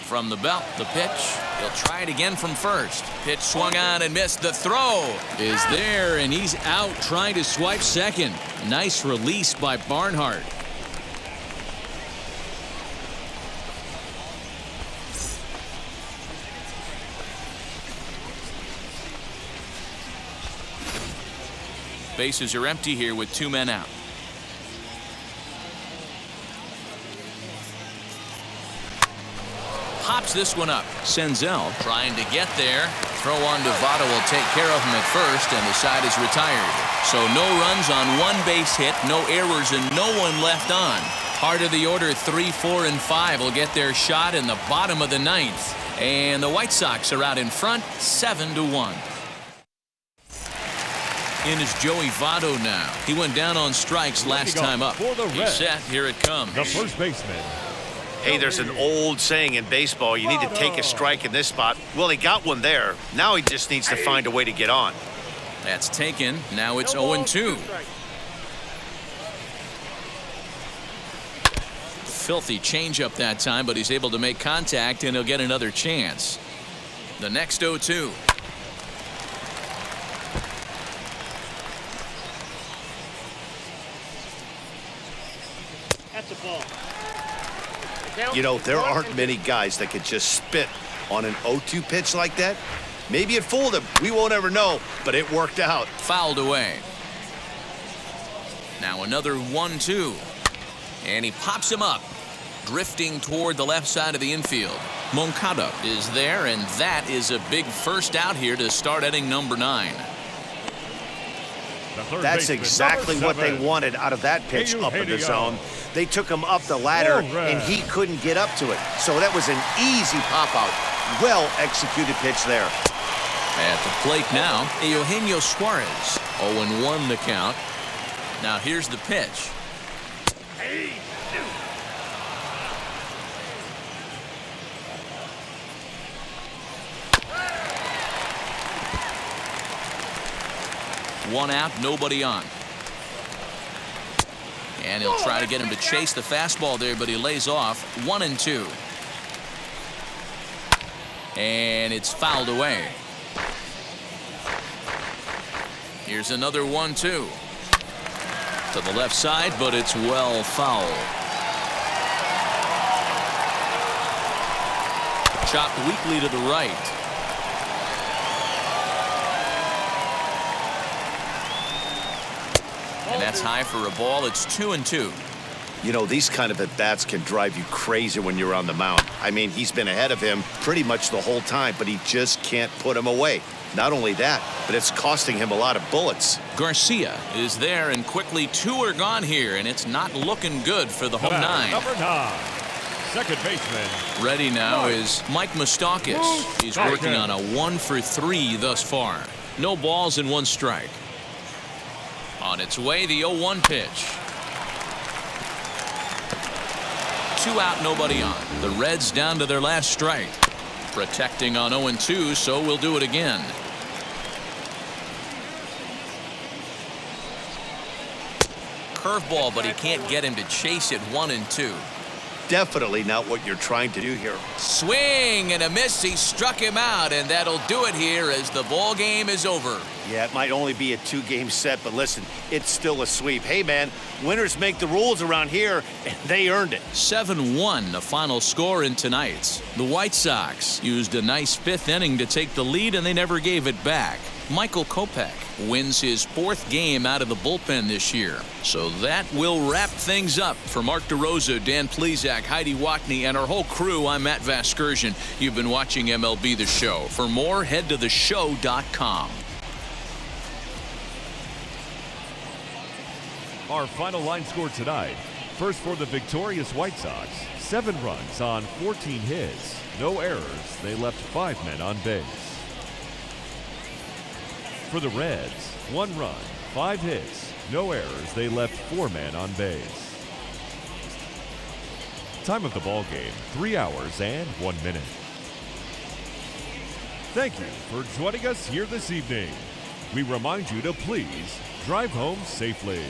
A: From the belt, the pitch. He'll try it again from first. Pitch swung on and missed. The throw is there, and he's out trying to swipe second. Nice release by Barnhart. Bases are empty here with 2 men out. Pops this one up. Senzel trying to get there. Throw on to Votto will take care of him at first, and the side is retired. So no runs on 1 base hit, no errors, and no one left on. Heart of the order 3, 4, and 5 will get their shot in the bottom of the 9th. And the White Sox are out in front 7-1. In is Joey Votto now. He went down on strikes last time up. He's set. Here it comes.
D: The first baseman.
B: Hey, there's an old saying in baseball, you need to take a strike in this spot. Well, he got one there. Now he just needs to find a way to get on.
A: That's taken. Now it's 0-2. Filthy changeup that time, but he's able to make contact, and he'll get another chance. The next 0-2.
G: That's a ball.
B: You know, there aren't many guys that could just spit on an 0-2 pitch like that. Maybe it fooled him. We won't ever know, but it worked out.
A: Fouled away. Now another 1-2. And he pops him up, drifting toward the left side of the infield. Moncada is there, and that is a big first out here to start inning number 9.
B: That's exactly what they wanted out of that pitch up in the zone. They took him up the ladder, and he couldn't get up to it. So that was an easy pop-out. Well-executed pitch there.
A: At the plate now, Eugenio Suarez. 0-1 the count. Now here's the pitch. One out, nobody on. And he'll try to get him to chase the fastball there, but he lays off. 1-2. And it's fouled away. Here's another 1-2. To the left side, but it's well foul. Chopped weakly to the right. And that's high for a ball. It's 2-2.
B: You know, these kind of at-bats can drive you crazy when you're on the mound. I mean, he's been ahead of him pretty much the whole time, but he just can't put him away. Not only that, but it's costing him a lot of bullets.
A: Garcia is there, and quickly 2 are gone here, and it's not looking good for the home 9.
D: Number 9, second baseman.
A: Ready now is Mike Moustakas. He's working on a 1 for 3 thus far. No balls and 1 strike. On its way, the 0-1 pitch. 2 out, nobody on. The Reds down to their last strike. Protecting on 0-2, so we'll do it again. Curveball, but he can't get him to chase it. 1-2.
B: Definitely not what you're trying to do here.
A: Swing and a miss. He struck him out, and that'll do it here as the ball game is over.
B: Yeah, it might only be a 2-game set, but listen, it's still a sweep. Hey, man, winners make the rules around here, and they earned it.
A: 7-1, the final score in tonight's. The White Sox used a nice 5th inning to take the lead, and they never gave it back. Michael Kopech wins his 4th game out of the bullpen this year. So that will wrap things up. For Mark DeRosa, Dan Plesac, Heidi Watney, and our whole crew, I'm Matt Vasgersian. You've been watching MLB The Show. For more, head to theshow.com.
D: Our final line score tonight. First for the victorious White Sox, 7 runs on 14 hits. No errors. They left 5 men on base. For the Reds, 1 run, 5 hits. No errors. They left 4 men on base. Time of the ball game, 3 hours and 1 minute. Thank you for joining us here this evening. We remind you to please drive home safely.